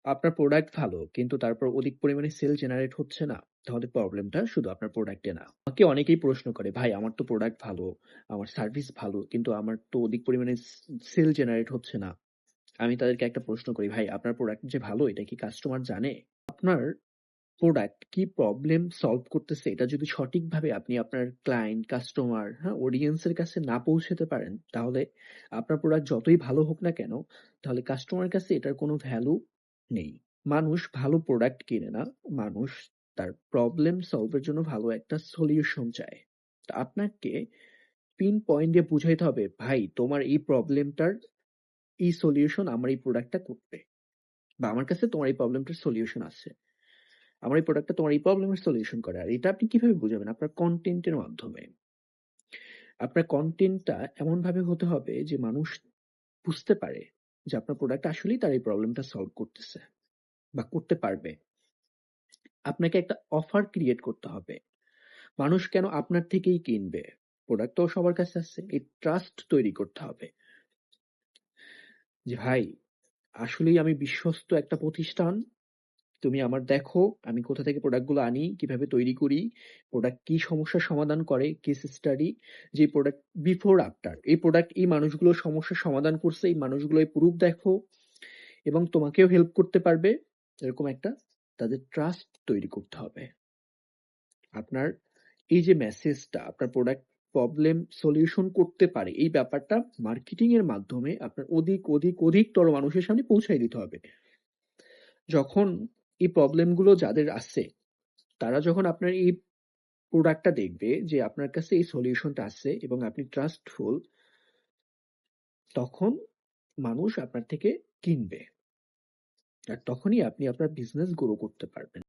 আপনার প্রোডাক্ট ভালো কিন্তু তারপর অধিক পরিমাণে সেল জেনারেট হচ্ছে না, তাহলে প্রবলেমটা শুধু আপনার প্রোডাক্টে না। আমাকে অনেকেই প্রশ্ন করে, "ভাই আমার তো প্রোডাক্ট ভালো, আমার সার্ভিস ভালো কিন্তু আমার তো অধিক পরিমাণে সেল জেনারেট হচ্ছে না।" আমি তাদেরকে একটা প্রশ্ন করি, "ভাই আপনার প্রোডাক্ট যে ভালো এটা কি কাস্টমার জানে? আপনার প্রোডাক্ট কি প্রবলেম সলভ করতেছে এটা যদি সঠিকভাবে আপনি আপনার ক্লায়েন্ট, কাস্টমার, হ্যাঁ? অডিয়েন্স এর কাছে না পৌঁছাতে পারেন, তাহলে আপনার প্রোডাক্ট যতই ভালো হোক না কেন, তাহলে কাস্টমারের কাছে এটার কোনো ভ্যালু নেই। মানুষ ভালো প্রোডাক্ট কিনে না, মানুষ তার প্রবলেম সলভ এর জন্য ভালো একটা সলিউশন চায়। তো আপনাকে পিন পয়েন্ট দিয়ে বুঝাইতে হবে, "ভাই তোমার এই প্রবলেমটার এই সলিউশন আমার এই প্রোডাক্টটা করবে। বা আমার কাছে তোমার এই প্রবলেমটার সলিউশন আছে।" আমার এই প্রোডাক্টটা তোমার এই প্রবলেমের সলিউশন করে। আর এটা আপনি কিভাবে বুঝাবেন? আপনার কনটেন্ট এর মাধ্যমে। আপনার কনটেন্টটা এমনভাবে হতে হবে যে মানুষ বুঝতে পারে যে আপনার প্রোডাক্ট আসলেই তার এই প্রবলেমটা সলভ করতেছে বা করতে পারবে। আপনাকে একটা অফার ক্রিয়েট করতে হবে। মানুষ কেন আপনার থেকেই কিনবে? প্রোডাক্ট তো সবার কাছে আছে। এই ট্রাস্ট তৈরি করতে হবে। যে ভাই আসলেই আমি বিশ্বস্ত একটা প্রতিষ্ঠান। তুমি আমার দেখো, আমি কোথা থেকে প্রোডাক্টগুলো আনি, কিভাবে তৈরি করি, প্রোডাক্ট কি সমস্যার সমাধান করে, কেস স্টাডি, যে প্রোডাক্ট বিফোর আফটার। এই প্রোডাক্ট এই মানুষগুলোর সমস্যার সমাধান করছে, এই মানুষগুলোর প্রুফ দেখো এবং তোমাকেও হেল্প করতে পারবে। এরকম একটা তাদের ট্রাস্ট তৈরি করতে হবে। আপনার এই যে মেসেজটা আপনার প্রোডাক্ট প্রবলেম সলিউশন করতে পারে, এই ব্যাপারটা মার্কেটিং এর মাধ্যমে আপনার অধিকতর মানুষের সামনে পৌঁছায় দিতে হবে। যখন এই প্রবলেম গুলো যাদের আছে তারা যখন আপনার এই প্রোডাক্টটা দেখবে যে আপনার কাছে এই সলিউশনটা আছে এবং আপনি ট্রাস্টফুল, তখন মানুষ আপনার থেকে কিনবে। আর তখনই আপনি আপনার বিজনেস গ্রো করতে পারবেন।